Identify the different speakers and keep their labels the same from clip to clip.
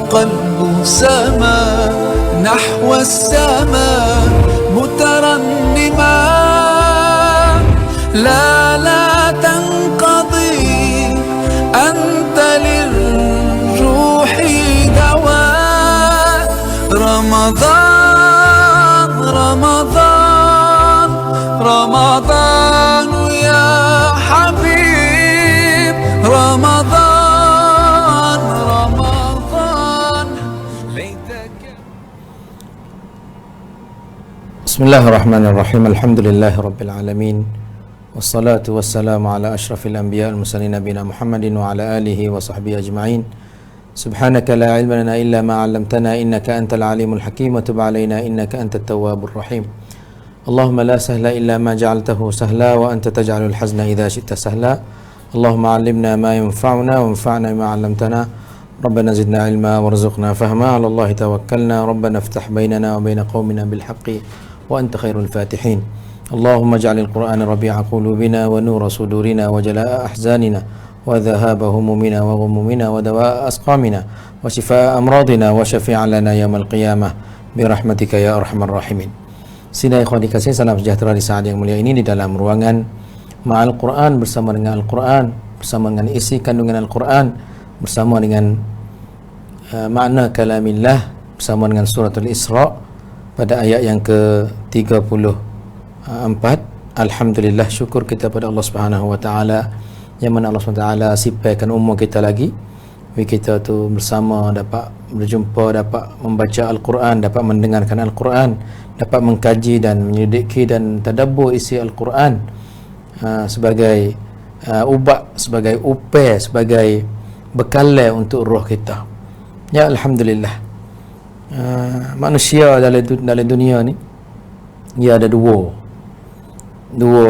Speaker 1: والقلب سما نحو السماء مترنما لا تنقضي أنت للروح دواء رمضان رمضان رمضان يا حبيب رمضان رمضان ليتك.
Speaker 2: بسم الله الرحمن الرحيم. الحمد لله رب العالمين والصلاة والسلام على أشرف الأنبياء المرسلين نبينا محمد وعلى آله وصحبه أجمعين. سبحانك لا علم لنا إلا ما علمتنا إنك أنت العليم الحكيم وتب علينا إنك أنت التواب الرحيم. اللهم لا سهل إلا ما جعلته سهلا وأنت تجعل الحزن إذا شئت سهلا. اللهم علمنا ما ينفعنا وانفعنا بما علمتنا. ربنا زدنا علما وارزقنا فهما. على الله توكلنا. ربنا افتح بيننا وبين قومنا بالحق وأنت خير الفاتحين. اللهم اجعل القرآن ربيع قلوبنا ونور صدورنا وجلاء أحزاننا وذهاب همومنا وغمومنا ودواء أسقامنا وشفاء أمراضنا وشفيع لنا يوم القيامة برحمتك يا أرحم الراحمين. Sidai ikhwan dikasih, salam sejahtera di saat yang mulia ini di dalam ruangan Ma'al Quran bersama dengan Al-Quran, bersama dengan isi kandungan Al-Quran, bersama dengan makna kalamillah, bersama dengan suratul Isra pada ayat yang ke-34. Alhamdulillah, syukur kita pada Allah Subhanahu wa taala yang mana Allah Subhanahu wa taala sipaikan umur kita lagi, kita tu bersama dapat berjumpa, dapat membaca Al-Quran, dapat mendengarkan Al-Quran, dapat mengkaji dan menyelidiki dan tadabbur isi Al-Quran sebagai ubat, sebagai upaya, sebagai bekal untuk roh kita. Ya Alhamdulillah. Manusia dalam dunia ni dia ada dua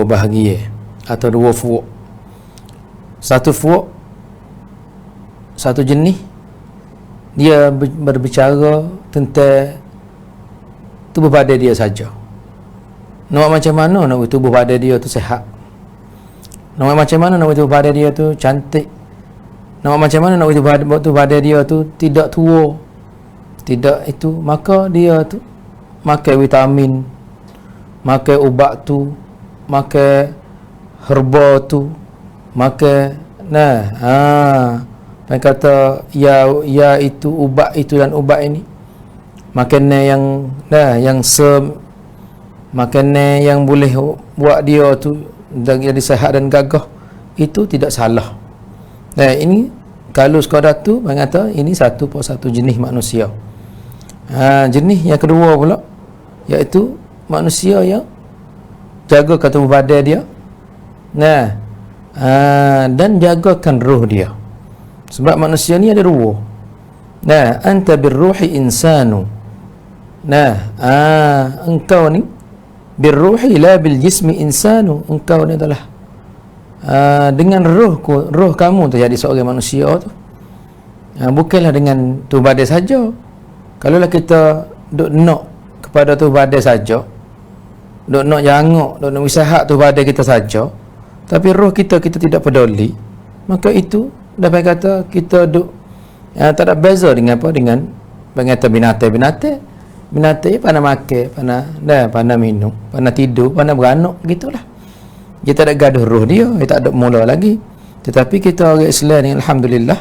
Speaker 2: bahagia atau dua fuuk. Satu fuuk, satu jenis, dia berbicara tentang tubuh badan dia saja. Nak macam mana nak tubuh badan dia tu sihat, nak macam mana nak tubuh badan dia tu cantik, nak macam mana nak tubuh badan dia tu tidak tua, tidak itu, maka dia tu makan vitamin, makan ubat tu, makan herba tu, makan mereka kata ya itu ubat itu dan ubat ini, makanan yang makanan yang boleh buat dia tu jadi sihat dan gagah, itu tidak salah. Ini kalau sekadar tu mereka kata ini satu jenis manusia. Jenis yang kedua pula iaitu manusia yang jaga tubuh badan dia, dan jagakan roh dia. Sebab manusia ni ada ruh. Anta birruhi insanu. Engkau ni birruhi la bil jismi insanu. Engkau ni adalah dengan roh kamu tu jadi seorang manusia tu. Bukanlah dengan tubuh badan saja. Kalaulah kita duk nak kepada tubuh badan saja, duk nak janguk, duk nak usaha tubuh badan kita saja, tapi roh kita tidak peduli, maka itu dapat kata kita duk tak ada beza dengan apa, dengan binatang pandai makan, pandai minum, pandai tidur, pandai beranak, gitulah. Dia tak ada gaduh roh dia tak ada mula lagi. Tetapi kita orang Islam ni alhamdulillah,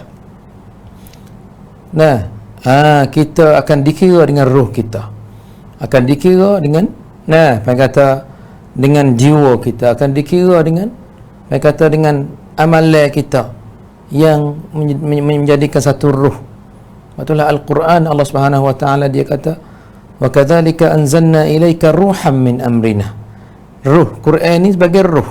Speaker 2: kita akan dikira dengan roh kita, akan dikira dengan kata dengan jiwa kita, akan dikira dengan dengan amalan kita yang menjadikan satu ruh. Itulah Al-Quran, Allah Subhanahu wa taala dia kata wa kadzalika anzalna ilaika ruham min amrina. Ruh Quran ni sebagai ruh.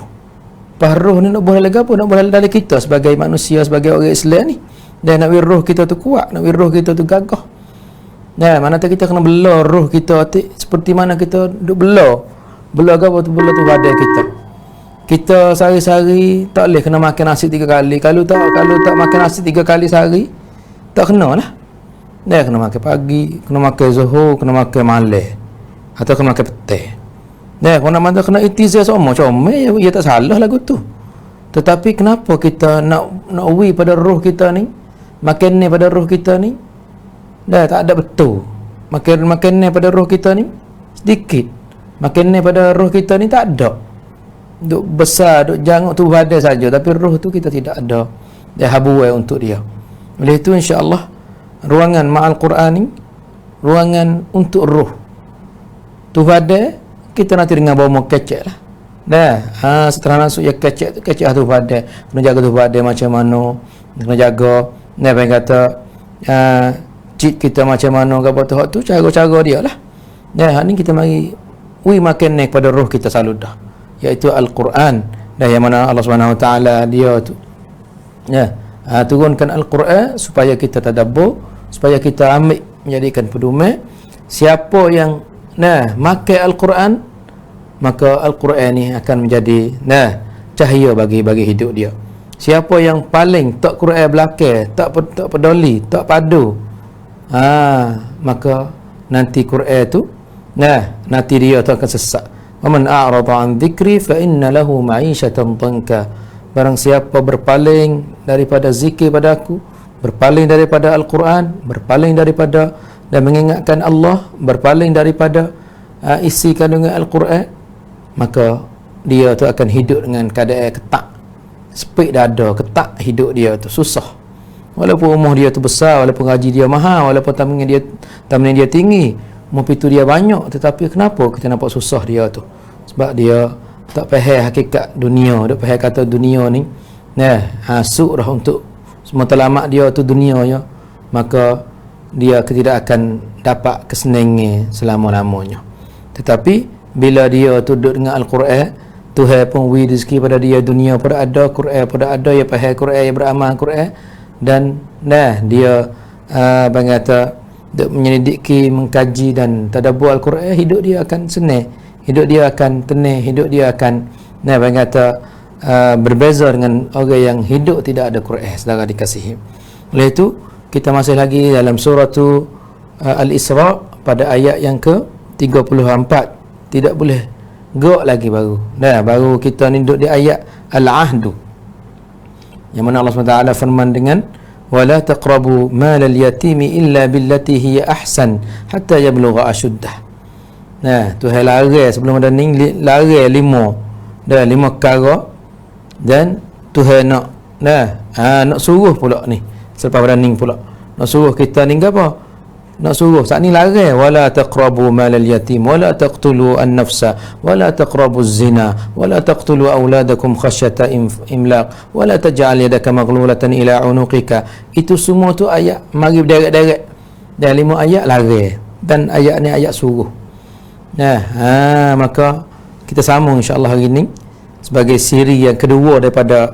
Speaker 2: Ruh ni nak boleh lagi apa? Nak boleh dalam kita sebagai manusia, sebagai orang Islam ni. Dan nak roh kita tu kuat, nak roh kita tu gagah. Mana tak kita kena bela roh kita seperti mana kita duk bela apa tu, bela tu badan kita. Kita sehari-hari tak boleh kena makan nasi 3 kali. Kalau tak makan nasi 3 kali sehari, tak kena lah. Dia kena makan pagi, kena makan zuhur, kena makan malam, atau kena makan petang. Kalau nak mata kena itizah semua comel, ya tak salah lagu tu. Tetapi kenapa kita nak uwi pada roh kita ni, makan ni pada roh kita ni, dah tak ada betul. Makan pada roh kita ni sedikit. Makan pada roh kita ni tak ada. Duk besar, duk janguk tu ada saja, tapi roh tu kita tidak ada. Dia habuai untuk dia. Oleh itu insya-Allah ruangan ma'al Quran ni ruangan untuk roh. Tu ada kita nanti dengan bawa kecek lah. Dah, setelah masuk ya kecek tu pada. Kena jaga tu pada macam mana, kena jaga. Nah, apa yang kata cheat kita macam mana ke apa tu cara-cara dia lah. Nah, ni kita mari makan naik pada roh kita selalu dah, iaitu Al-Quran. Dah, yang mana Allah Subhanahu Wa Taala dia tu turunkan Al-Quran supaya kita tadabbur, supaya kita ambil menjadikan pedoman. Siapa yang makan Al-Quran, maka Al-Quran ni akan menjadi cahaya bagi hidup dia. Siapa yang paling tak Quran belakang, tak peduli, tak padu, maka nanti Quran tu nanti dia tu akan sesat. Wa man a'rada an dzikri fa inna lahu ma'isyatan dhanka. Barang siapa berpaling daripada zikir padaku, berpaling daripada Al-Quran, berpaling daripada dan mengingatkan Allah, berpaling daripada isi kandungan Al-Quran, maka dia tu akan hidup dengan keadaan ketak, sepik dada, ketak hidup dia tu, susah. Walaupun umur dia tu besar, walaupun gaji dia mahal, walaupun tamnin dia tinggi, umur pitu dia banyak, tetapi kenapa kita nampak susah dia tu? Sebab dia tak faham hakikat dunia. Dia faham kata dunia ni hasuk dah untuk matlamat dia tu dunia ya, maka dia tidak akan dapat kesenangan selama-lamanya. Tetapi bila dia tu duduk dengan Al-Quran, Tuhan pun beri rezeki pada dia, dunia pada ada, Quran pada ada, dia faham Quran, dia beramal Quran, dan dia kata duk menyelidiki, mengkaji dan tadabbur Al-Quran, hidup dia akan senang, hidup dia akan tenang, hidup dia akan kata berbeza dengan orang yang hidup tidak ada Quran, saudara dikasihi. Oleh itu kita masih lagi dalam surah Al-Isra pada ayat yang ke-34. Tidak boleh gok lagi baru kita ni duduk di ayat Al-Ahdu, yang mana Allah SWT firman dengan wala taqrabu malal yatimi illa billati hiya ahsan hatta yablugha ashuddah. Tuhan larang sebelum ada ni, larang lima perkara, dan Tuhan nak suruh pula ni selepas pada ni pula nak suruh kita ni apa? Nak suruh saat ni larang, wala taqrabu malal yatim wala taqtulu an-nafsa wala taqrabu az-zina wala taqtulu auladakum khasyata imlaq wala taj'al yadaka maghlulatan ila unuqika. Itu semua tu ayat mari berderet-deret, dan 5 ayat larang, dan ayat ni ayat suruh. Maka kita sambung insya-Allah hari ni sebagai siri yang kedua daripada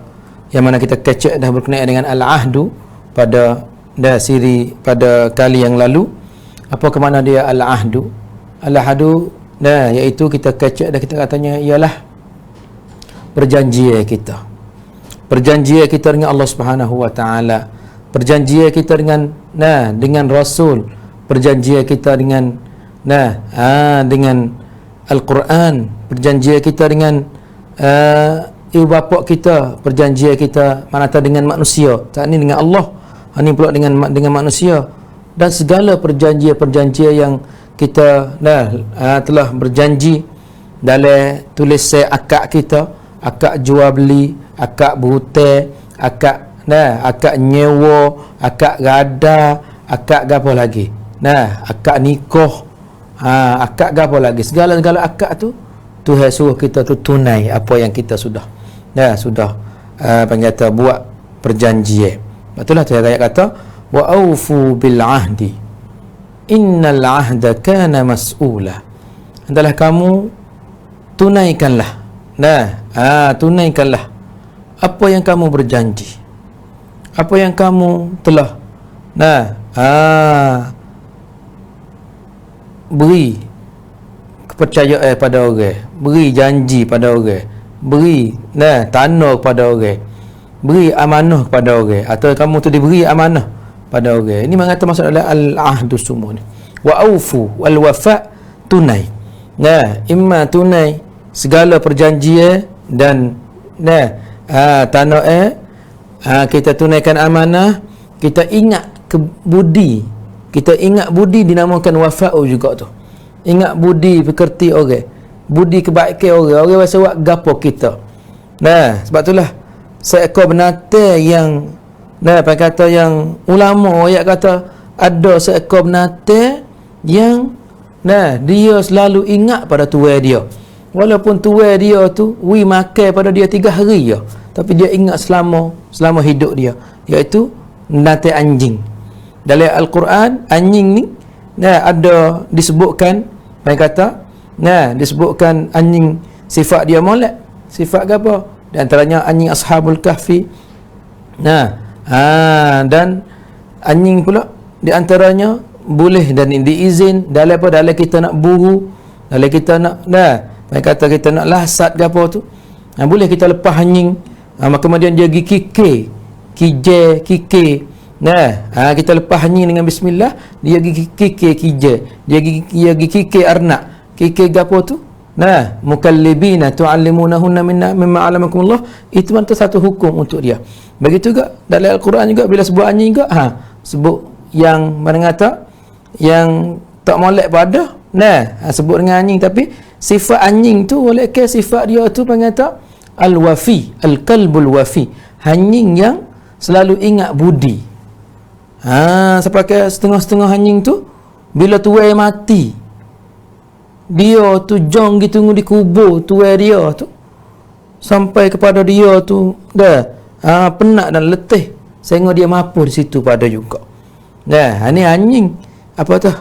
Speaker 2: yang mana kita kecek dah berkenaan dengan Al-Ahdu pada siri pada kali yang lalu. Apa ke mana dia Al-Ahdu? Al-Ahdu iaitu kita kecek dah, kita katanya ialah perjanjian kita. Perjanjian kita dengan Allah Subhanahu Wa Taala, perjanjian kita dengan Rasul, perjanjian kita dengan Al-Quran, perjanjian kita dengan ibu bapa kita, perjanjian kita dengan manusia. Tak ni dengan Allah, ini pula dengan manusia, dan segala perjanjian yang kita telah berjanji dalam tulisan akad kita, akad jual beli, akad berhutang, akad nyewa, akad gada, akad apa lagi, akad nikah, akad apa lagi, segala akad tu Tuhan suruh kita tu tunai apa yang kita sudah buat perjanjian. Itulah Tuhan ayat kata wa aufu bil ahdi innal ahda kana mas'ula. Adalah kamu tunaikanlah tunaikanlah apa yang kamu berjanji, apa yang kamu telah beri kepercayaan pada orang, beri janji pada orang, beri tanah kepada orang, beri amanah kepada orang, atau kamu tu diberi amanah pada orang. Ini mengata maksud adalah al-ahdu semua ni. Wa aufu wal wafa, tunai. Imma tunai segala perjanjian dan tanah kita tunaikan amanah, kita ingat budi Kita ingat budi dinamakan wafa'u juga tu. Ingat budi pekerti orang. Budi kebaikan orang. Orang biasa buat gapo kita. Nah, sebab itulah seekor binatang yang kata yang ulama ayat kata ada seekor binatang yang dia selalu ingat pada tuan dia. Walaupun tuan dia tu makan pada dia 3 hari je, tapi dia ingat selama hidup dia, iaitu binatang anjing. Dalam Al-Quran anjing ni ada disebutkan, disebutkan anjing sifat dia molek. Sifat ke apa? Di antaranya anjing Ashabul Kahfi. Dan anjing pula di antaranya boleh dan diizin dalam kita nak buru, dalam kita nak kita nak lasat ke apa tu, boleh kita lepas anjing. Kemudian dia pergi kike. Kita lepas anjing dengan bismillah, dia pergi kike, dia pergi kike arnak, kike gapo tu, mukallibina tuallimunahunna mimma 'allamakumullah. Itu antara satu hukum untuk dia. Begitu juga dalam Al-Quran juga bila sebut anjing juga sebut yang mana kata yang tak molek pada sebut dengan anjing, tapi sifat anjing tu oleh ke sifat dia tu panggil al-wafi, al-qalbul wafi, anjing yang selalu ingat budi. Sepakai setengah-setengah anjing tu bila tuai mati, dia tu jong gitu tunggu di kubur tuai dia tu sampai kepada dia tu penat dan letih, sehingga dia mampu di situ pada juga. Ini anjing apa tu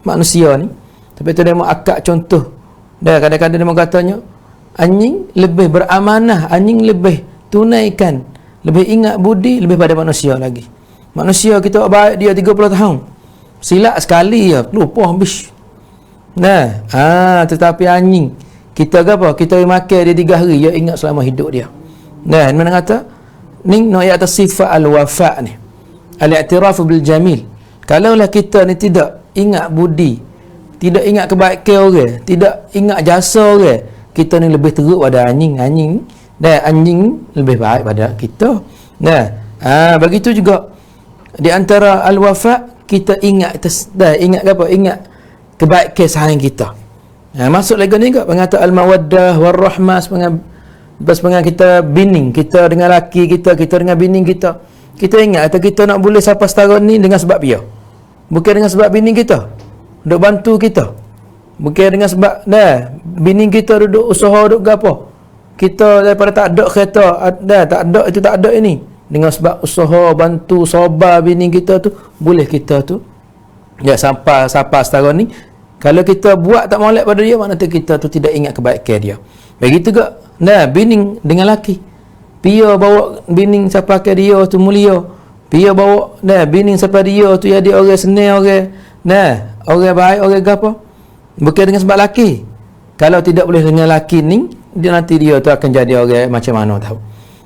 Speaker 2: manusia ni, tapi tu dia mau akak contoh. Kadang-kadang dia mau katanya anjing lebih beramanah, anjing lebih tunaikan, lebih ingat budi lebih pada manusia lagi. Manusia kita baik dia 30 tahun, silap sekali ya lupa habis. Tetapi anjing kita ke apa, kita makan dia 3 hari dia ingat selama hidup dia. Mana kata ni ayat atas sifat al-wafa ni, al-i'tiraf bil jamil. Kalaulah kita ni tidak ingat budi, tidak ingat kebaikan orang, tidak ingat jasa orang, kita ni lebih teruk pada anjing. Anjing lebih baik pada kita. Begitu juga di antara al-wafa, kita ingat ingat apa? Ingat kebaikan sahabat kita. Masuk lagi ni juga pengata al-mawaddah war-rahmah, dengan kita bining kita dengan laki kita dengan bining kita. Kita ingat atau kita nak boleh siapa setara ni dengan sebab dia. Bukan dengan sebab bining kita duk bantu kita. Bukan dengan sebab bining kita duduk usaha duduk gapo. Kita daripada tak ada kereta, tak ada ini. Dengan sebab usaha bantu sabar bining kita tu, boleh kita tu sampai setara ni. Kalau kita buat tak molek pada dia, maknanya kita tu tidak ingat kebaikan dia. Begitu juga bining dengan laki. Pia bawa bining siapa ke dia tu mulia. Pia bawa bining siapa dia tu jadi orang senang, orang orang baik, orang gapo. Bukan dengan sebab laki. Kalau tidak boleh dengan laki ni, dia nanti dia tu akan jadi orang macam mana tahu.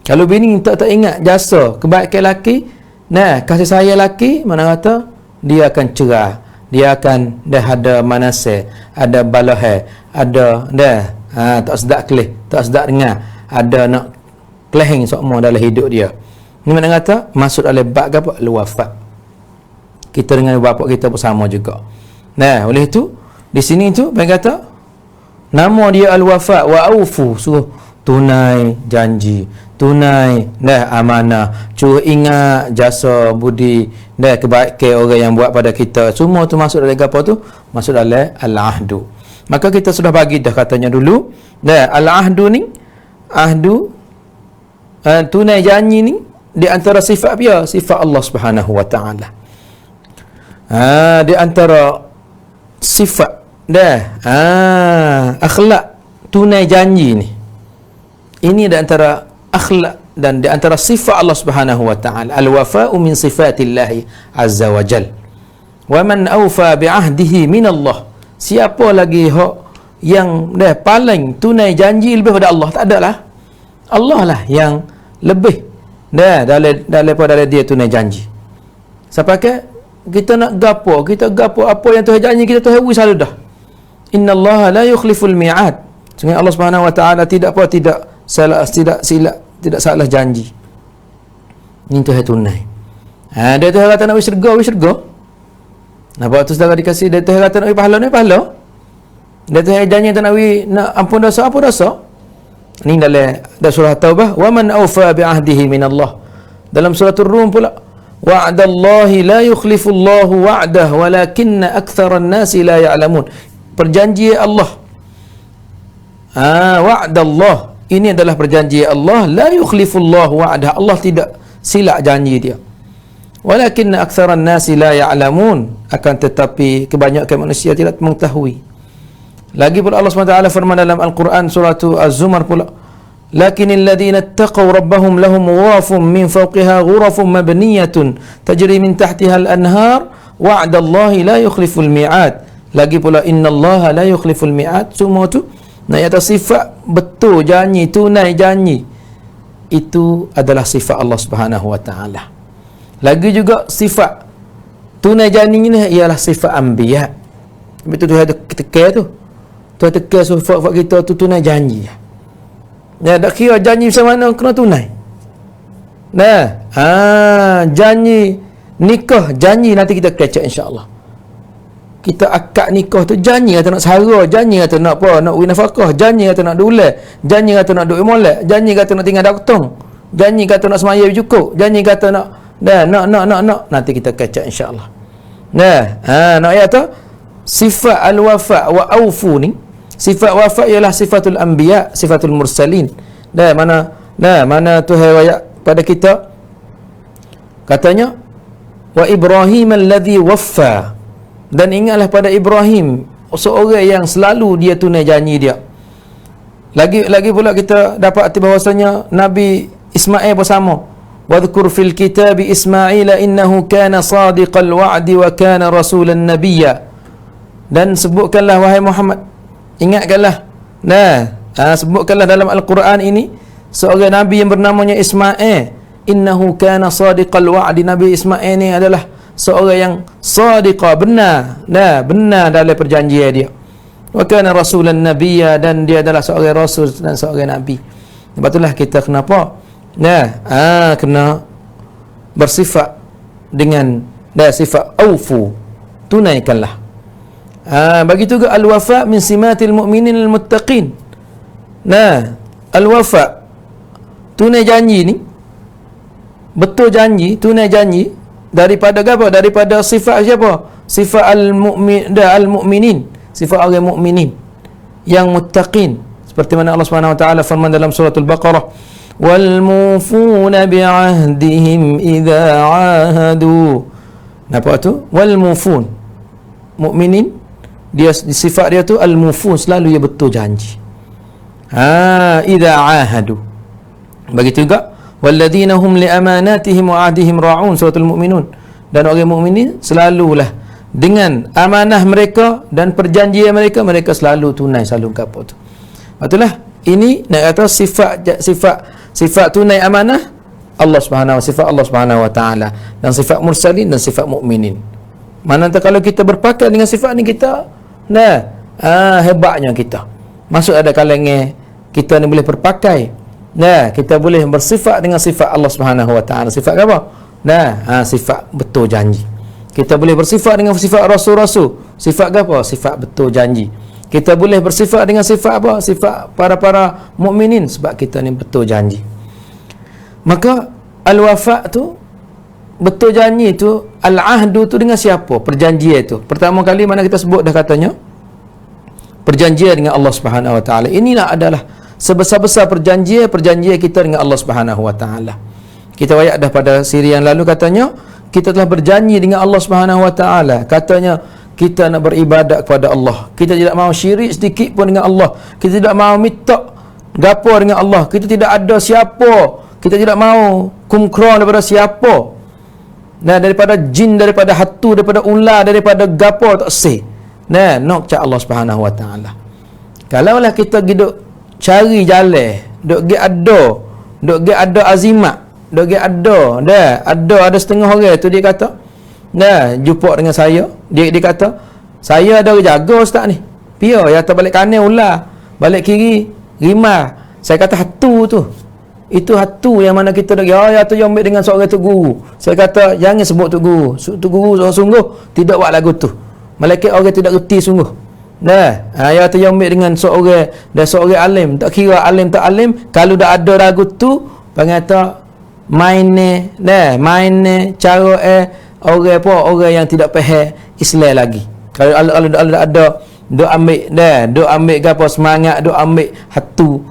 Speaker 2: Kalau bining tak ingat jasa kebaikan laki, kasih sayang laki, mana kata dia akan cerah. Dia akan ada manasih, ada balah, ada tak sedap kelih, tak sedap dengar, ada nak kelehing semua dalam hidup dia. Ni mana kata masuk dalam bab apa? Al-wafat. Kita dengan bapa kita bersama juga. Oleh itu di sini tu apa kata? Nama dia al-wafat, wa aufu, suruh tunai janji, tunai amanah, cuba ingat jasa budi kebaikan orang yang buat pada kita. Semua tu masuk dalam apa tu? Masuk dalam al-ahdu. Maka kita sudah bagi dah katanya dulu. Al-ahdu ni, ahdu tunai janji ni di antara sifat dia, sifat Allah Subhanahu wa taala. Di antara sifat akhlak tunai janji ni. Ini di antara akhlak dan di antara sifat Allah Subhanahu wa taala. Al-wafa'u min sifatillahi azza wa jal. Wa man awfa bi ahdihi min Allah. Siapa lagi yang paling tunai janji lebih pada Allah? Tak adalah. Allah lah yang lebih daripada dia tunai janji. Siapakah kita nak gapo, apa yang Tuhan janji kita Tuhan beri selalu dah. Innallaha la yukhliful mi'ad. Sungguh Allah Subhanahu wa taala tidak salah janji. Ini Tuhan tunai. Dia Tuhan kata nak pergi syurga. Nampak tu saudara dikasih dia Tuhan kata nak bagi pahala ni pahala. Dia Tuhan janji tak nak bagi nak ampun dosa. Ni dalam surah Taubah, wa man awfa bi ahdihi min Allah. Dalam surah Ar-Rum pula, wa'dallahi la yukhlifullahu wa'dah walakinna aktharan nasi la ya'lamun. Perjanjian Allah. Wa'dallah. Ini adalah perjanjian Allah, la yukhlifullahu wa'dah. Allah tidak silap janji dia. Walakinna aktharan nasi la ya'lamun. Akan tetapi kebanyakan manusia tidak mengetahui. Lagi pula Allah SWT firman dalam Al-Quran surah Az-Zumar pula, lakinil ladhina attaqaw rabbahum lahum ghurafun min fawqiha ghurafun mabniyatun tajri min tahtiha al-anhar wa'dallahi la yukhliful mi'ad. Lagi pula innallaha la yukhliful mi'ad. Semua tu nak atas sifat betul janji, tunai janji. Itu adalah sifat Allah Subhanahu wa taala. Lagi juga sifat tunai janji ni ialah sifat anbiya. Betul tu ada ketika tu. Tu tekan sifat kita tu tunai janji. Ya, tak kira janji macam mana kena tunai. Janji nikah, janji nanti kita kecek insya-Allah. Kita akad nikah tu janji kata nak sara, janji kata nak apa, nak winafakah, janji kata nak dulai, janji kata nak duit molek, janji kata nak tinggal daktong, janji kata nak semaya cukup, janji kata nak nanti kita kecek insya-Allah. Nak ayat tu sifat al-wafa wa aufu ni, sifat wafa ialah sifatul anbiya, sifatul mursalin. Mana Tuhan ayat pada kita katanya wa Ibrahim alladhi waffa, dan ingatlah pada Ibrahim seorang yang selalu dia tunai janji dia. Lagi pula kita dapat bahawasanya Nabi Ismail bersama, wadhkur fil kitabi Ismail innahu kana sadiqal wa'di wa kana rasulan nabiyya. Dan sebutkanlah wahai Muhammad, ingatkanlah, sebutkanlah dalam Al-Quran ini seorang nabi yang bernamanya Ismail, innahu kana sadiqal wa'di. Nabi Ismail ni adalah seorang yang sadiqa, benar dalam perjanjian dia. Wa kana rasulan nabiyya, dan dia adalah seorang rasul dan seorang nabi. Sebab itulah kita kenapa kena bersifat dengan sifat aufu, tunaikanlah. Bagi juga al-wafa min simatil mu'minin al-muttaqin. Al-wafa, tunai janji ni, betul janji, tunai janji daripada apa? Daripada sifat siapa? Sifat al-mu'minin, sifat orang mukminin yang muttaqin. Seperti mana Allah Subhanahu wa taala firman dalam surah Al-Baqarah, wal mufuna bi'ahdihim idza 'ahadu. Nampak tu? Wal mufun, mukminin, dia sifat dia tu al-mufun, selalu dia betul janji. Idza 'ahadu. Begitu juga walladzina hum li amanatihim wa 'ahdihim ra'un, suratul Mukminun. Dan orang mukminin selalulah dengan amanah mereka dan perjanjian mereka, mereka selalu tunai, selalu kapot tu. Itulah ini nak kata sifat tunai amanah sifat Allah Subhanahu wa taala, dan sifat mursalin dan sifat mukminin. Mana kalau kita berpakat dengan sifat ni, kita hebatnya kita masuk ada kalangan kita ni boleh berpakai. Kita boleh bersifat dengan sifat Allah Subhanahu wa taala. Sifat apa? Sifat betul janji. Kita boleh bersifat dengan sifat rasul-rasul. Sifat apa? Sifat betul janji. Kita boleh bersifat dengan sifat apa? Sifat para mukminin, sebab kita ni betul janji. Maka al-wafa tu, betul janji tu, al-ahdu tu dengan siapa? Perjanjian tu. Pertama kali mana kita sebut dah katanya perjanjian dengan Allah Subhanahu wa taala. Inilah adalah sebesar-besar perjanjian kita dengan Allah Subhanahu wa taala. Kita ayat dah pada siri yang lalu katanya kita telah berjanji dengan Allah Subhanahu wa taala. Katanya kita nak beribadat kepada Allah. Kita tidak mahu syirik sedikit pun dengan Allah. Kita tidak mahu minta gapo dengan Allah. Kita tidak ada siapa. Kita tidak mahu kumkron daripada siapa. Daripada jin, daripada hatu, daripada ular, daripada gapo tak seh. Nak cak Allah Subhanahu wa taala. Kalaulah kita duduk cari jalan, duk ada azimat, duk ada setengah orang tu dia kata, jumpa dengan saya, dia kata, saya ada jaga ustaz ni. Pia ya tak balik kanan ular, balik kiri rimah. Saya kata hatu tu. Itu hatu yang mana kita dah ya tu yang ambil dengan seorang tu guru. Saya kata jangan sebut tu guru. Tu guru sungguh tidak buat lagu tu. Malaikat orang tidak reti sungguh. Dah, ya tu yang ambil dengan seorang dan seorang alim. Tak kira alim tak alim, kalau dah ada lagu tu, panggil kata main cara orang yang tidak faham Islam lagi. Kalau ada duk ambil gapo semangat, duk ambil hatu,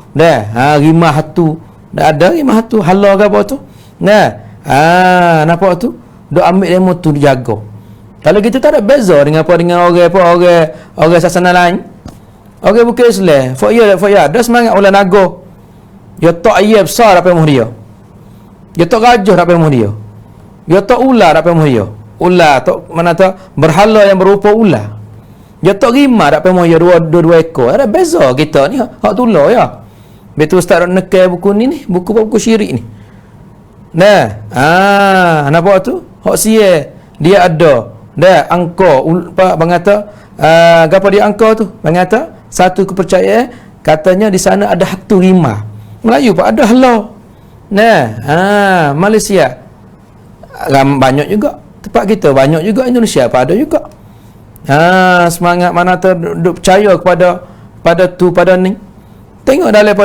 Speaker 2: rimah hatu. Dah ada rimah hatu, hala gapo tu. Nampak tu? Duk ambil demo tu dijaga. Kalau kita tak ada beza dengan orang sasana lain. Orang bukan Islam, for ya ada semangat ulah nago. Ya tak iya besar apa yang dia. Ya tak gajah apa yang dia. Ya tak ular apa yang dia. Ular tak mana tak berhala yang berupa ular. Ya tak rimah apa yang dia dua ekor. Ada beza kita ni hak tulah ya. Betul ustaz nak buku ni buku syirik ni. Nampak tu? Hak sia dia ada. Dah angka apa bang kata gapo dia angka tu? Bang kata satu kepercayaan katanya di sana ada hatu rimah. Melayu pak ada hala. Malaysia banyak juga. Tempat kita banyak juga, Indonesia apa ada juga. Semangat mana tu duk percaya pada ni. Tengok dalam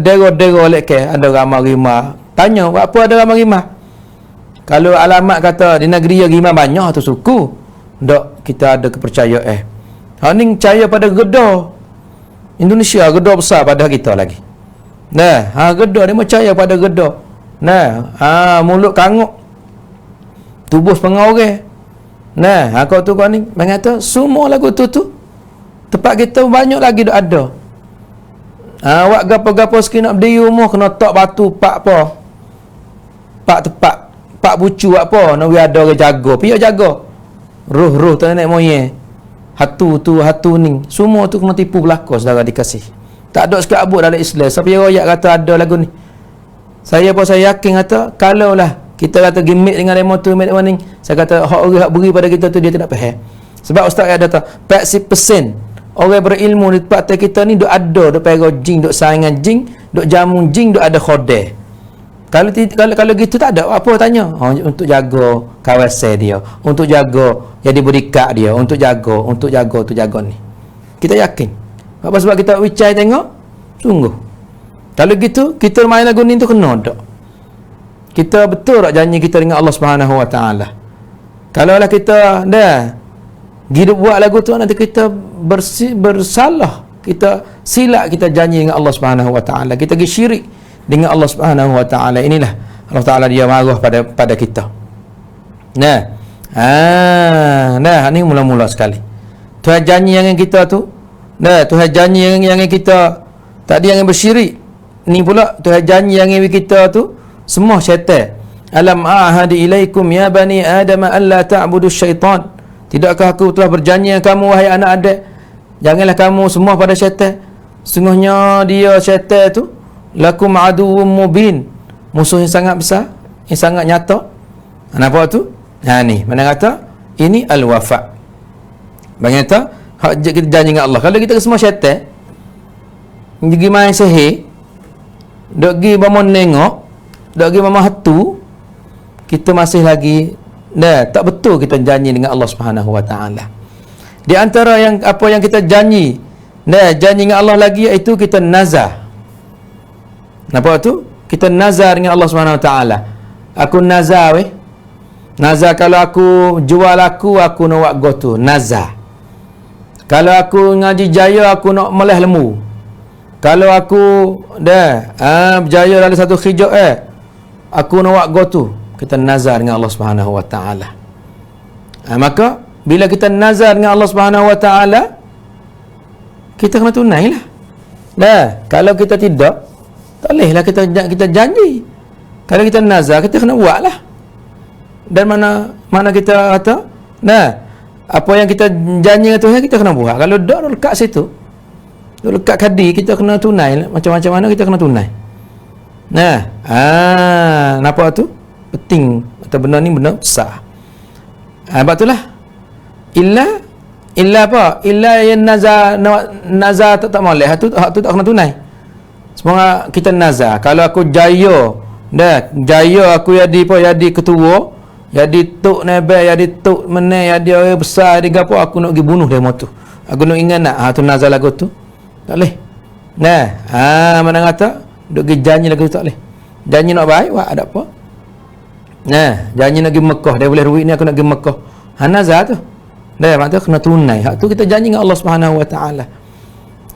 Speaker 2: dero lek ada ramai rimah. Tanya apa ada ramai rimah? Kalau alamat kata di negeri rimah banyak tu suku. Dok kita ada kepercayaan. Hak ni percaya pada gedor. Indonesia gedor besar pada kita lagi. Gedor dia percaya pada gedor. Mulut kanguk. Tubuh setengah orang. Kau tu kau ni mengata semua lagu tu tempat kita banyak lagi dok ada. Awak gapo-gapo sikit nak berdiri rumah kena tak batu pak apa. Pak tepak, pak bucu apa, nak ada orang jaga. Piak jaga. Roh tu nenek moyang. Hatu ni. Semua tu kena tipu belaka saudara dikasih. Tak ada sikit abut dalam Islam. Siapa yang royak kata ada lagu ni. Saya yakin kata kalaulah kita kata gimmick dengan demo tu ni, saya kata hak orang hak beri pada kita tu dia tidak faham. Sebab ustaz ada tahu 80% orang berilmu di tempat kita ni duk ada, duk pera jin, duk saingan jin, duk jamu jin, duk ada khodeh. Kalau gitu tak ada apa tanya. Untuk jaga kawasan dia, untuk jaga jadi berikat dia, untuk jaga ni. Kita yakin. Apa sebab kita wicai tengok? Sungguh. Kalau gitu kita main lagu ni tu kena tak? Kita betul tak janji kita dengan Allah Subhanahu Wa Taala? Kalau lah kita dah hidup buat lagu tu nanti kita bersalah, kita silap kita janji dengan Allah Subhanahu Wa Taala, kita pergi syirik dengan Allah Subhanahu Wa Taala. Inilah Allah Taala dia marah pada kita. Ni mula-mula sekali. Tuhan janji dengan kita tu. Tuhan janji dengan kita tadi yang bersyirik. Ni pula Tuhan janji dengan kita tu semua syaitan. Alam ahadi ilaikum ya bani Adam alla ta'budu syaitan. Tidakkah aku telah berjanji dengan kamu wahai anak Adam, janganlah kamu semua pada syaitan. Sungguhnya dia syaitan tu lakum aduwwum mubin, musuh yang sangat besar, yang sangat nyata. Nampak tu? Ni mana kata ini al-wafa. Bang kata hak kita janji dengan Allah. Kalau kita semua syaitan pergi main sihir, dok pergi bangun nengok, dok pergi mama hatu, kita masih lagi tak betul kita janji dengan Allah Subhanahu Wa Taala. Di antara yang apa yang kita janji dengan Allah lagi iaitu kita nazar. Nampak tu? Kita nazar dengan Allah Subhanahu Wa Taala. Aku nazar nazar kalau aku jual aku nak buat gotu, nazar. Kalau aku ngaji jaya aku nak meleh lembu. Kalau aku berjaya dalam satu hijab aku nak buat gotu. Kita nazar dengan Allah Subhanahu Wa Taala. Maka bila kita nazar dengan Allah Subhanahu Wa Taala, kita kena tunailah. Kalau kita tidak, tak bolehlah kita janji. Kalau kita nazar, kita kena buatlah. Dan mana kita kata, apa yang kita janji dengan Tuhan kita kena buat. Kalau dak lekat situ, lekat kadi, kita kena tunai. Macam-macam mana kita kena tunai. Nampak tu? Penting. Atau benda ni benda besar. Sebab itulah illa apa? Illa yang nazar tak boleh. Hak tu tak kena tunai. Semoga kita nazar. Kalau aku jaya, jaya aku jadi ketua, jadi tok nabe, jadi tok meneh, jadi orang besar, jadi gapo, aku nak pergi bunuh demo tu. Aku nak ingat nak, tu nazar lagu tu. Tak boleh. Mana kata duk pergi janji lagu tu tak boleh. Janji nak baik, wah ada apa? Janji nak pergi Mekah, dia boleh duit ni aku nak pergi Mekah. Nazar tu. Maksudnya kena tunai. Hak tu kita janji dengan Allah Subhanahu Wa Taala.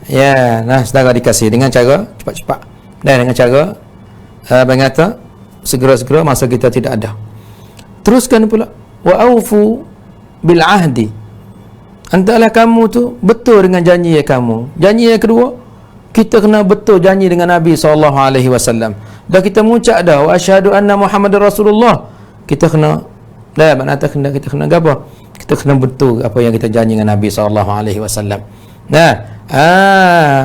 Speaker 2: Ya, saudara dikasih dengan cara cepat-cepat. Dengan cara kata segera-segera masa kita tidak ada. Teruskan pula, wa aufu bil ahdi. Hendaklah kamu tu betul dengan janji kamu. Janji yang kedua, kita kena betul janji dengan Nabi SAW. Dah kita mengucap dah, wa asyhadu anna Muhammadar Rasulullah. Kita kena kita kena gapo? Kita kena betul apa yang kita janji dengan Nabi SAW.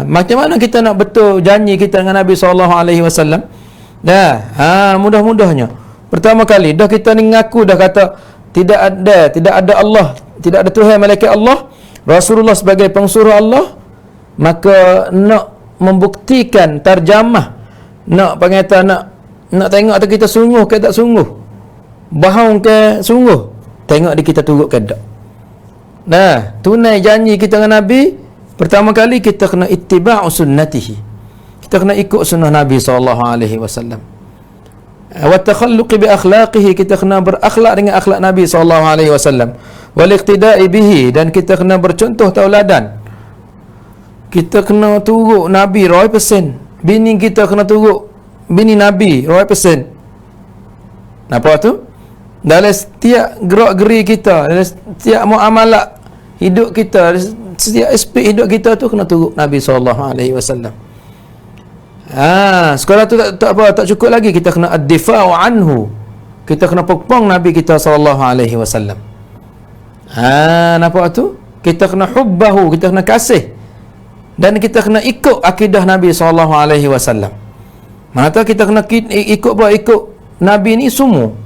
Speaker 2: Macam mana kita nak betul janji kita dengan Nabi SAW? Mudah-mudahnya. Pertama kali dah kita ni ngaku dah kata tidak ada Allah, tidak ada Tuhan malaikat Allah, Rasulullah sebagai pengsuruh Allah, maka nak membuktikan terjemah, nak tengok atau kita sungguh ke tak sungguh, bohong ke sungguh, tengok di kita turut ke tak. Tunai janji kita dengan Nabi, pertama kali kita kena ittiba'u sunnatihi. Kita kena ikut sunnah Nabi SAW. Wa takhalluqi bi akhlaqihi, kita kena berakhlak dengan akhlak Nabi SAW. Wal iqtida'i bihi, dan kita kena bercontoh tauladan. Kita kena turut Nabi 100%. Bini kita kena turut bini Nabi 100%. Apa tu? Dalam setiap gerak-geri kita, dalam setiap muamalah hidup kita, setiap aspek hidup kita tu kena turut Nabi SAW. Sekarang tu tak cukup lagi, kita kena ad-difa'u anhu. Kita kena pokpong Nabi kita SAW. Nampak tu? Kita kena hubbahu, kita kena kasih. Dan kita kena ikut akidah Nabi SAW. Mana tahu kita kena ikut Nabi ni semua.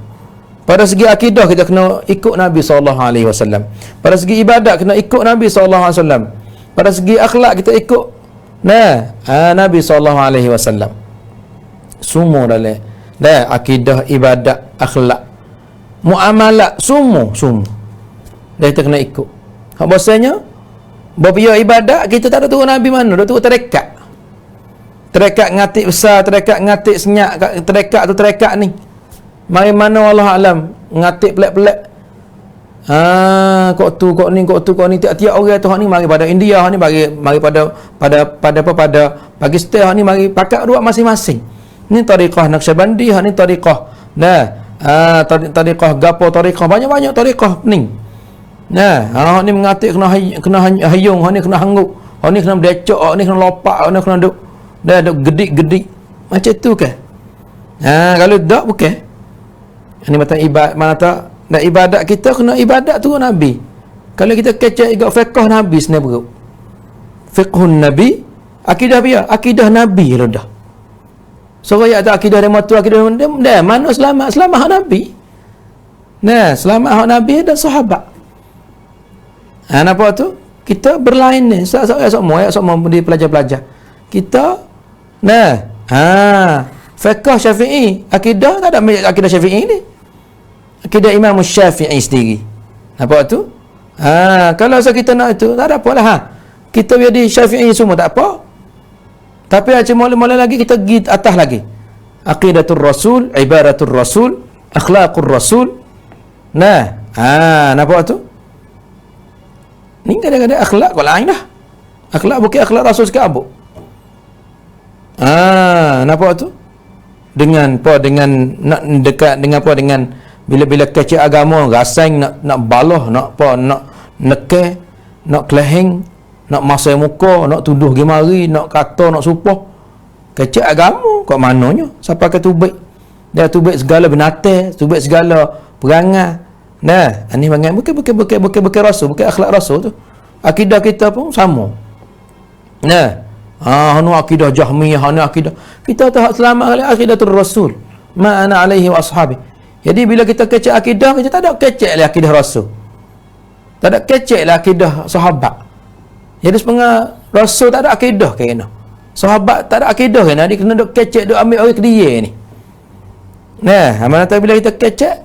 Speaker 2: Pada segi akidah kita kena ikut Nabi SAW. Pada segi ibadat kena ikut Nabi SAW. Pada segi akhlak kita ikut Nabi SAW. Semua dalam akidah, ibadat, akhlak, muamalat, semua dah kita kena ikut. Bahasanya berbiaya ibadat kita tak ada turun Nabi mana, dah turun tarekat ngatik besar, tarekat ngatik senyak, tarekat ni mari mana Allah alam ngatik pelik-pelik. Kok ni tiap-tiap orang tu ni mari pada India ni mari pada Pakistan ni mari pakat dua masing-masing. Ni tariqah Naqsyabandi, ni tariqah tariqah gapo, tariqah banyak-banyak tariqah ni. Ni mengatik kena hayung, ni kena hanguk, ni kena berdecok, ni kena lopak, ni kena duk gedik-gedik macam tu ke? Kalau tak bukan. Ini macam ibadat, mana tak nak ibadat kita kena ibadat tu Nabi. Kalau kita kecek ikut fiqh Nabi sebenarnya. Fiqhun Nabi, akidah dia, akidah Nabi dah. So ya tak akidah demo tu, akidah dia mana selamat hak Nabi. Selamat hak Nabi dan sahabat. Nampak tu? Kita berlain ni. Semua di pelajar-pelajar. Kita fiqh Syafi'i, akidah tak ada akidah Syafi'i ni. Akidah Imam Syafi'i sendiri. Nampak tu? Kalau kita nak itu, tak ada apalah. Kita jadi Syafi'i semua tak apa. Tapi mula-mula lagi kita pergi atas lagi. Aqidatul Rasul, ibadatul Rasul, akhlaqur Rasul. Nampak tu? Ni kadang-kadang akhlak kau lain dah. Akhlak bukan akhlak Rasul sekabuk. Nampak tu? Dengan nak dekat dengan apa, dengan bila kecil agama rasang nak balah, nak nekeh, nak keleheng, nak masai muka, nak tuduh gemari, nak kata, nak supah. Kecil agama kat mananya? Siapa kata tubik? Dia tubik segala binatang, tubik segala perangai. Ini bukan Rasul, bukan akhlak Rasul tu. Akidah kita pun sama. Hanu akidah Jahmiyah, hanu akidah. Kita tak selamat kali akidatul Rasul. Ma ana alaihi wa ashabi. Jadi bila kita kecek akidah, kita tak ada kecek lah akidah Rasul. Tak ada kecek lah akidah sahabat. Jadi sebenarnya Rasul tak ada akidah kayaknya. Sahabat tak ada akidah kan, dia kena duk kecek, duk ambil orang kediri ni. Nah, mana tahu bila kita kecek,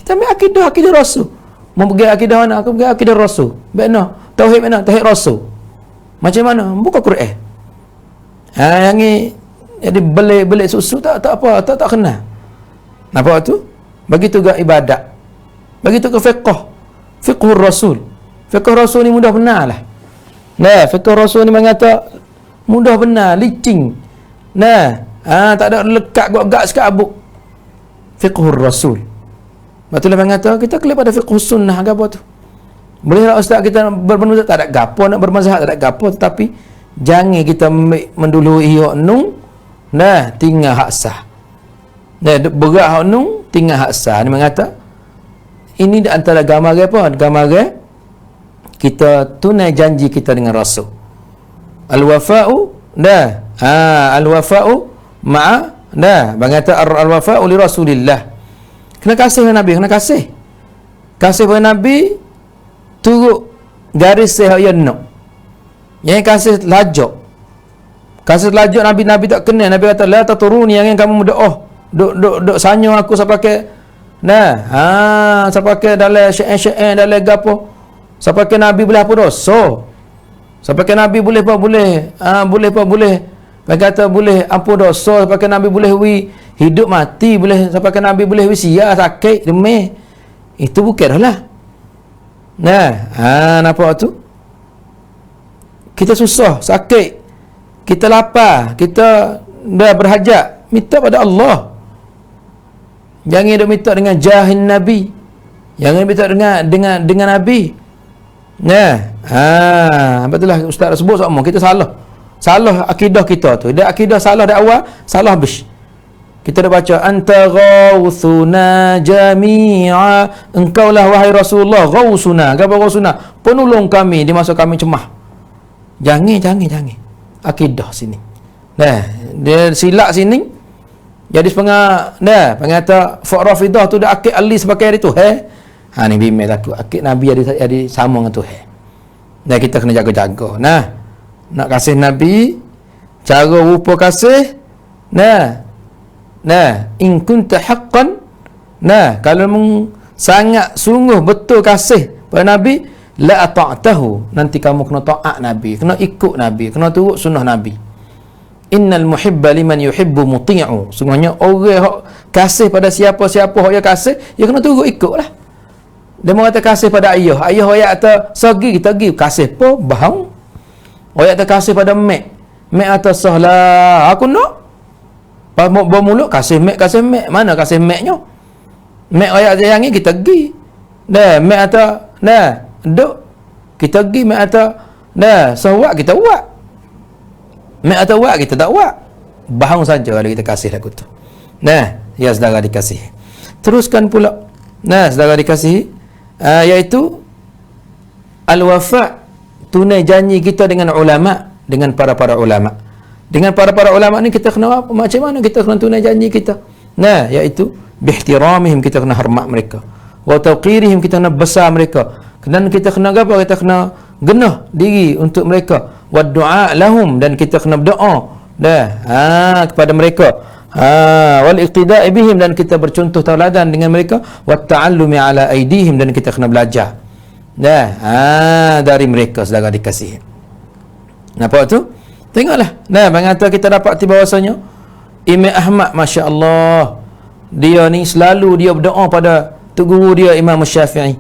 Speaker 2: kita ambil akidah Rasul. Mau pergi akidah mana? Aku pergi akidah Rasul. Benar. Tauhid mana? Tauhid Rasul. Macam mana? Buka Quran. Yang ni jadi belik susu tak apa, tak kena. Nampak tu? Begitu juga ibadat. Begitu ke fiqhur Rasul. Fiqh Rasul ni mudah benar lah. Nah, fiqh Rasul ni mengata mudah benar, licin. Nah, tak ada lekat gak sekabuk. Fiqhur Rasul. Betul lah mengata kita kelip pada fiqh sunnah ke apa tu. Boleh lah ustaz kita bermazhab tak ada gapo, nak bermazhab tak ada gapo, tetapi jangan kita mendului hak nung. Nah, tinggal hak sah. Nah, berat hak nung, tinggal hak sah. Ni mengata ini di antara gambar apa? Gambar kita tunai janji kita dengan Rasul. Al-wafa'u al-wafa'u ma'a mengata al-wafa'u li Rasulillah. Kena kasih dengan Nabi, kena kasih. Kasih pada Nabi turut garis yang nak. Yang kasih lajak. Kasih lajak Nabi tak kenal. Nabi kata la taturuni, yang kamu duk sanyo aku sampai ke sampai ke dalam syair dalam gapo. Sampai ke Nabi boleh apa dosa. Sampai ke Nabi boleh apa boleh. Dia kata boleh apa dosa. Sampai ke Nabi boleh hidup mati, boleh sampai ke Nabi boleh sia sakit demam. Itu bukan dah lah. Nampak tu? Kita susah, sakit, kita lapar, kita dah berhajat, minta pada Allah. Jangan duk minta dengan jahil Nabi. Jangan minta dengan Nabi. Betul lah ustaz sebut semua kita salah akidah kita tu. Dia akidah salah dari awal, salah habis. Kita dah baca anta ghauthuna jami'a, engkaulah wahai Rasulullah ghausuna, apa ghausuna, penolong kami di masa kami cemah. Jangan akidah sini. Dia silap sini jadi setengah pengata Rafidah tu dah akid Ali sebagai hari tu ni bimbing aku akid Nabi ada sama dengan tu kita kena jaga-jaga. Nak kasih Nabi, cara rupa kasih in kunta haqqan, kalau sangat sungguh betul kasih pada Nabi, la ata'tahu, nanti kamu kena taat Nabi, kena ikut Nabi, kena turut sunnah Nabi. Innal muhibba liman yuhibbu muti'u, sungguhnya orang yang kasih pada siapa-siapa yang kasih, dia kena turut ikut lah. Dia mengata kasih pada ayah orang kata sagi kita pergi kasih apa bahang. Orang kata kasih pada mek kata sahlah aku nak bermulut kasih mek, mana kasih meknya? Mek ayat sayangi kita pergi. Mek kata duk kita pergi, mek kata sawak kita buat. Mek kata buat kita tak buat. Bahang saja kalau kita kasih lagu tu. Ya saudara dikasih. Teruskan pula. Saudara dikasih, iaitu al-wafa, tunai janji kita dengan ulama, dengan para ulama. Dengan para ulama ni kita kena apa? Macam mana kita kena tunai janji kita? Iaitu bihtiramihim, kita kena hormat mereka. Wa tawqirihim, kita kena besar mereka. Dan kita kena apa? Kita kena genah diri untuk mereka. Wa du'a lahum, dan kita kena berdoa kepada mereka. Wal iqtida'i bihim, dan kita bercontoh tauladan dengan mereka. Wa ta'allumi ala aidihim, dan kita kena belajar dari mereka, saudara dikasihi. Nampak tu? Tengoklah. Mengata kita dapat bahawasanya Imam Ahmad, masya-Allah, dia ni selalu dia berdoa pada tok guru dia Imam Syafi'i.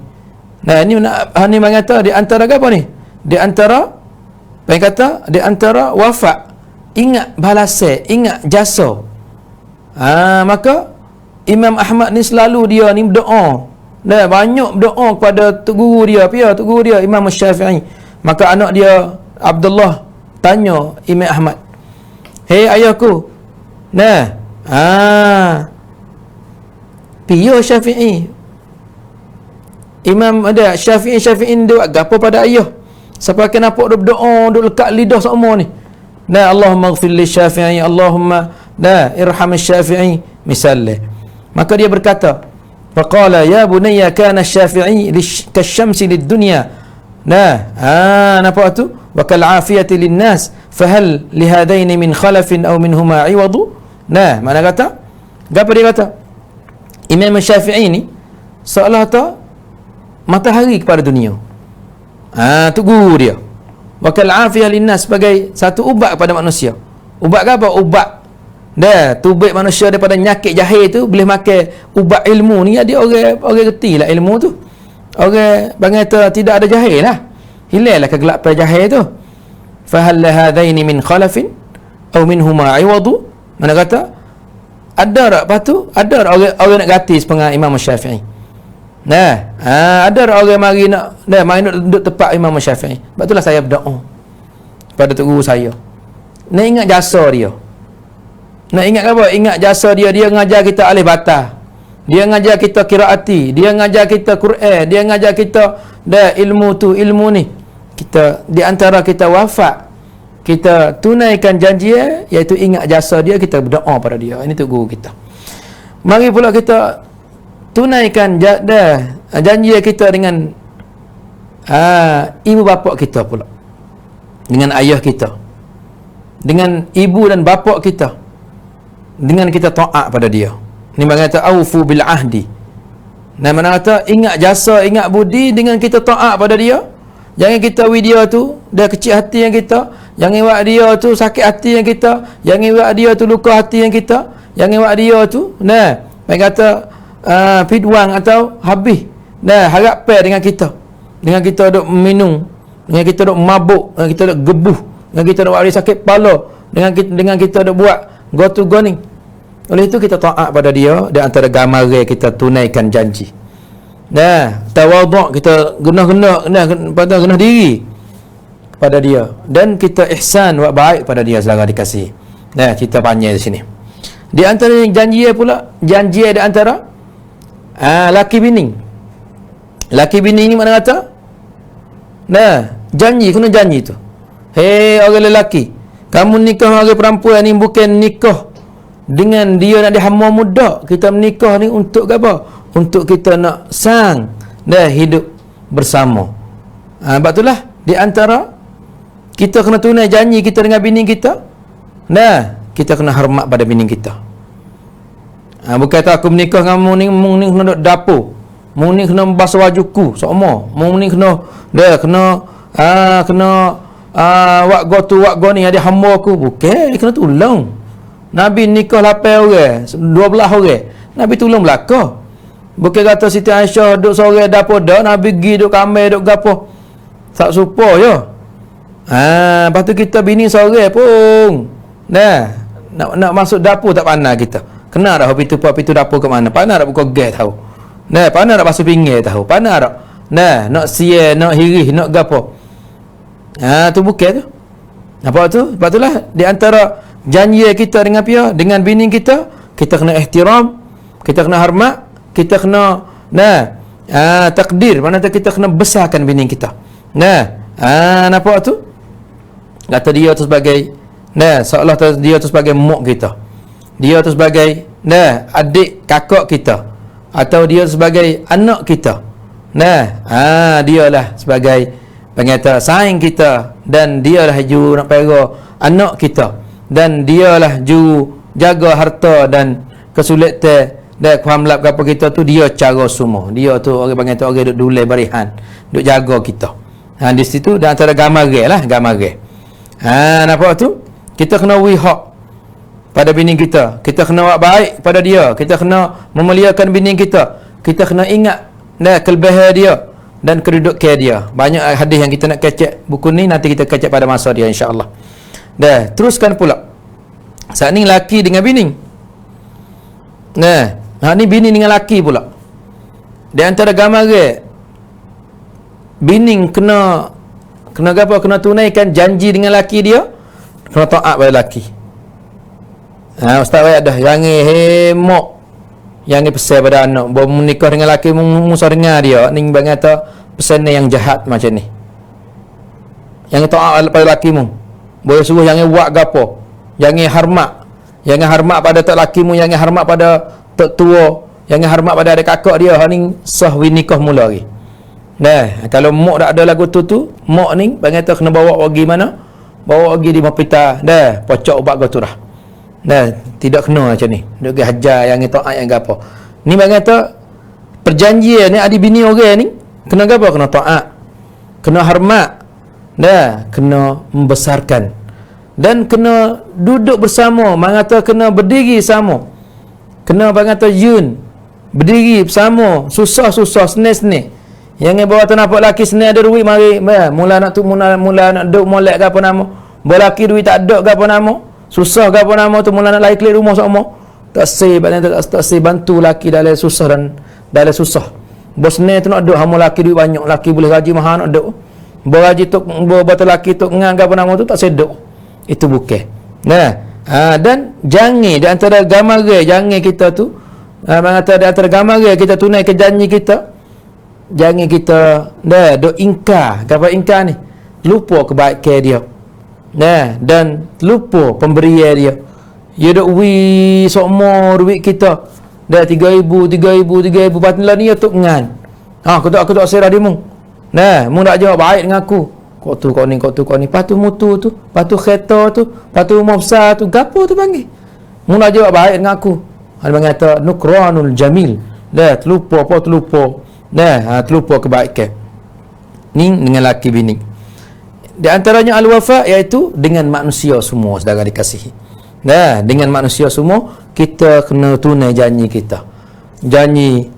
Speaker 2: Ini mengata di antara apa ni? Di antara di antara wafat, ingat balasan, ingat jasa. Maka Imam Ahmad ni selalu dia ni berdoa. Banyak berdoa kepada tok guru dia, tok guru dia Imam Syafi'i. Maka anak dia Abdullah tanya Imam Ahmad, "Hei ayahku, piyo Syafi'i? Imam ada Syafi'i dia buat gapo pada ayah? Sampai kena nampak dia berdoa, dia lekat lidah semua ni. Allahumma ighfir li Syafi'i, Allahumma irham Syafi'i," misalnya. Maka dia berkata, faqala ya bunayya kana Syafi'i kasyamsi lid-dunya. Nampak tu? Wa kal afiyati lin-nas fahal lihadaini min khalafin aw minhuma iwadu. Nah, mana kata? Apa dia kata? Imam Syafi'i ni seolah tak matahari kepada dunia. Tu guru dia. Wakal afiyah linnas, sebagai satu ubat kepada manusia. Ubat ke apa? Ubat tubik manusia daripada nyakit jahil tu, boleh makan ubat ilmu ni. Dia orang reti lah ilmu tu. Orang bangsa tidak ada jahil lah. Hilanglah kegelapan jahil tu. Fahal hadaini min khalafin aw minhuma iwadu. Mana kata? Ada tak lepas tu? Ada tak orang nak gratis dengan Imam Syafi'i? Ada tak orang mari nak duduk tepat Imam Syafi'i? Sebab itulah saya berdoa pada tok guru saya. Nak ingat jasa dia. Nak ingat apa? Ingat jasa dia. Dia ngajar kita alif bata. Dia ngajar kita qiraati. Dia ngajar kita Quran. Dia ngajar kita ilmu tu, ilmu ni. Kita di antara kita wafat, kita tunaikan janji, iaitu ingat jasa dia, kita berdoa pada dia. Ini tu guru kita. Mari pula kita tunaikan janji kita dengan ibu bapa kita pula, dengan ayah kita, dengan ibu dan bapa kita, dengan kita taat pada dia. Ini kata aufu bil ahdi. Nah, mana kata ingat jasa, ingat budi dengan kita taat pada dia. Jangan kita dia tu dah kecil hati yang kita, jangan buat dia tu sakit hati yang kita, jangan buat dia tu luka hati yang kita, jangan buat dia tu kata pidwang atau habis harap dengan kita. Dengan kita duk minum, dengan kita duk mabuk, dengan kita duk gebuh, dengan kita duk buat dia sakit kepala, dengan kita duk buat go to go ni. Oleh itu kita taat pada dia. Di antara gambaran kita tunaikan janji. Tawaduk, kita guna diri pada dia, dan kita ihsan, buat baik pada dia selagi dikasih. Kita panjang di sini. Di antara janji pula, janji di antara laki bini. Laki bini ni mana kata? Janji, kena janji tu. Hei orang lelaki, kamu nikah dengan orang perempuan ni bukan nikah dengan dia nak dihamba muda. Kita menikah ni untuk apa? Untuk kita nak hidup bersama. Sebab itulah di antara kita kena tunai janji kita dengan bini kita. Kita kena hormat pada bini kita. Bukan kata aku menikah dengan mu ni kena duduk dapur, mu ni kena basuh bajuku sama, mu ni kena wak go ni ada hamba aku. Bukan, dia kena tolong. Nabi nikah 8 orang, 12 orang. Nabi tolong belaka. Bukan kata Siti Aisyah duduk sore dapur dah, Nabi pergi duduk kamar duduk gapo. Tak supa je. Lepas tu kita bini sore pun nak masuk dapur tak pandai kita. Kena dah pintu dapur ke mana? Pandai dah buka gas tahu. Pandai dah basuh pinggir tahu. Pandai dah. Nak siar, nak hirih, nak gapo. Tu bukan tu. Apa tu? Sebab itulah di antara janji kita dengan dengan bini kita, kita kena ihtiram, kita kena hormat, kita kena takdir, mana kita kena besarkan bini kita. Nampak tu? Kata dia tu sebagai seolah dia tu sebagai mak kita. Dia tu sebagai adik kakak kita, atau dia sebagai anak kita. Dialah sebagai pengata saing kita, dan dialah ju nak pera anak kita, dan dialah ju jaga harta dan kesulitan dan kehamlap apa kita tu, dia cara semua. Dia tu orang panggil tu orang duk dulai barihan, duk jaga kita. Di situ di antara gambaran lah, gambaran. Nampak tu? Kita kena wihak pada bini kita. Kita kena buat baik pada dia. Kita kena memuliakan bini kita. Kita kena ingat kelebihan dia dan kedudukan dia. Banyak hadis yang kita nak kecek buku ni, nanti kita kecek pada masa dia insya-Allah. Teruskan pula. Saat ni laki dengan bini. Ni bini dengan laki pula. Di antara gambaran bini kena apa? Kena tunaikan janji dengan laki dia, kena taat pada laki. Ustaz ayat dah jangan hemok, jangan pesan pada anak baru menikah dengan laki musa dengar dia ni bang kata pesan yang jahat macam ni. Jangan taat pada lakimu, boleh suruh jangan buat gapo, jangan hormat pada tok lakimu, jangan hormat pada tok tua, jangan hormat pada adik kakak dia. Ni sah nikah mula lagi. Kalau mak tak ada lagu tu mak ni bang kata kena bawa pergi mana? bawa pergi di mapita dah pocok ubat kau tu dah. Tidak kena macam ni. Duk pergi hajar yang taat yang gapo. Ni bang kata perjanjian ni adik bini orang ni kena gapo? Kena taat. Kena hormat. Kena membesarkan. Dan kena duduk bersama, bang kata kena berdiri sama. Kena bang kata yun berdiri bersama, susah-susah seni-seni. Yang bawa tu nampak laki seni ada duit mari mula nak duk molek ke apa nama. Bawa laki duit tak ada ke apa nama. Susah ke apa nama tu mula nak lari keliling rumah sama. Tak say bantu laki dalam susah dan dalam susah. Bos ni tu nak duk hama laki duit banyak, laki boleh gaji mahal nak duk. Bawa gaji tu bawa laki tu ngan ke apa nama tu tak sedok. Itu bukan. Dan jangan di antara gamara jangan kita tu mengata di antara gamara kita tunai ke janji kita. Jangan kita duk ingkar. Apa ingkar ni? Lupa kebaikan dia. Dan lupa pemberian dia. Dia duk sokmo duit kita. 3,000 patutlah ni tu ngan. Aku tak serah dia mung. Mung tak jawab baik dengan aku. Kau tu kau ni. Patu mutu tu, patu kereta tu, patu rumah besar tu, gapo tu panggil. Mung tak jawab baik dengan aku. Ada mengata nukranul jamil. Terlupa apa terlupa. Terlupa kebaikan. Ni dengan laki bini. Di antaranya al-wafa iaitu dengan manusia semua saudara dikasihi. Dengan manusia semua kita kena tunai janji kita. Janji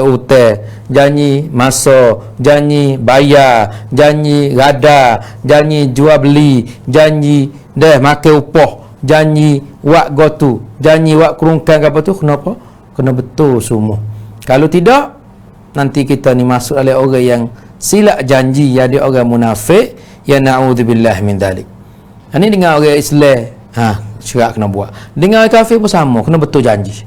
Speaker 2: hutang, janji masa, janji bayar, janji rada, janji jual beli, janji makan upah, janji wak gotu, janji wak kerungkan apa tu kenapa? Kena betul semua. Kalau tidak nanti kita ni masuk oleh orang yang silap janji, yang dia orang munafik, ya na'udzubillah min dalik. Ini dengan orang Islam syarat kena buat. Dengan orang kafir pun sama, kena betul janji.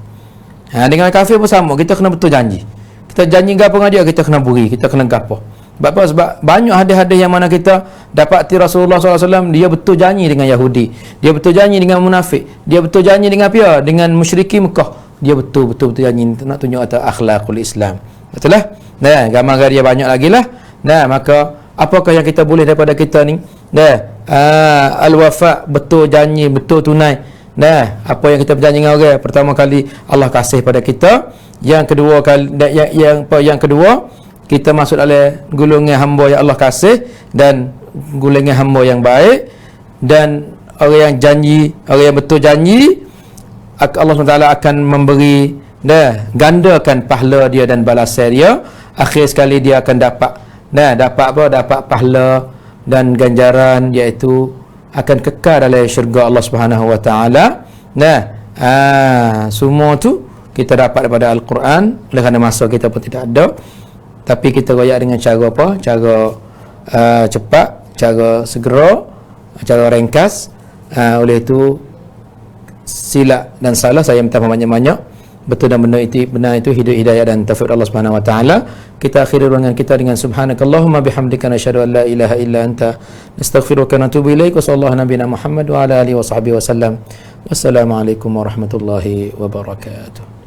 Speaker 2: Dengan orang kafir pun sama, kita kena betul janji. Kita janji gapo dengan dia, kita kena beri, kita kena gapo. Sebab apa? Sebab banyak hadis-hadis yang mana kita dapati Rasulullah SAW dia betul janji dengan Yahudi, dia betul janji dengan munafik, dia betul janji dengan apa? Dengan musyriki Mekah. Dia betul janji nak tunjuk atas akhlakul Islam. Betul lah? Gambar dia banyak lagi lah. Maka apakah yang kita boleh daripada kita ni? Al-wafa, betul janji, betul tunai. Apa yang kita berjanji dengan orang, pertama kali Allah kasih pada kita. Yang kedua kali yang kedua kita masuk dalam golongan hamba yang Allah kasih dan golongan hamba yang baik. Dan orang yang janji, orang yang betul janji, Allah SWT akan memberi gandakan pahala dia dan balasan dia. Akhir sekali dia akan dapat dapat pahala dan ganjaran, iaitu akan kekal dalam syurga Allah Subhanahu wa taala. Semua tu kita dapat daripada Al-Quran. Oleh kerana masa kita pun tidak ada, tapi kita royak dengan cara apa? Cara cepat, cara segera, cara ringkas. Oleh itu silap dan salah saya minta banyak-banyak. Betul dan benar itu hidayah dan taufik Allah Subhanahu wa taala. Kita akhiri ruangan kita dengan subhanakallahumma bihamdika nasyhadu an la ilaha illa anta nastaghfiruka wa natubu ilaik. Wa sallallahu nabiyana Muhammad wa ala alihi wa sahbihi wasallam. Wassalamualaikum warahmatullahi wabarakatuh.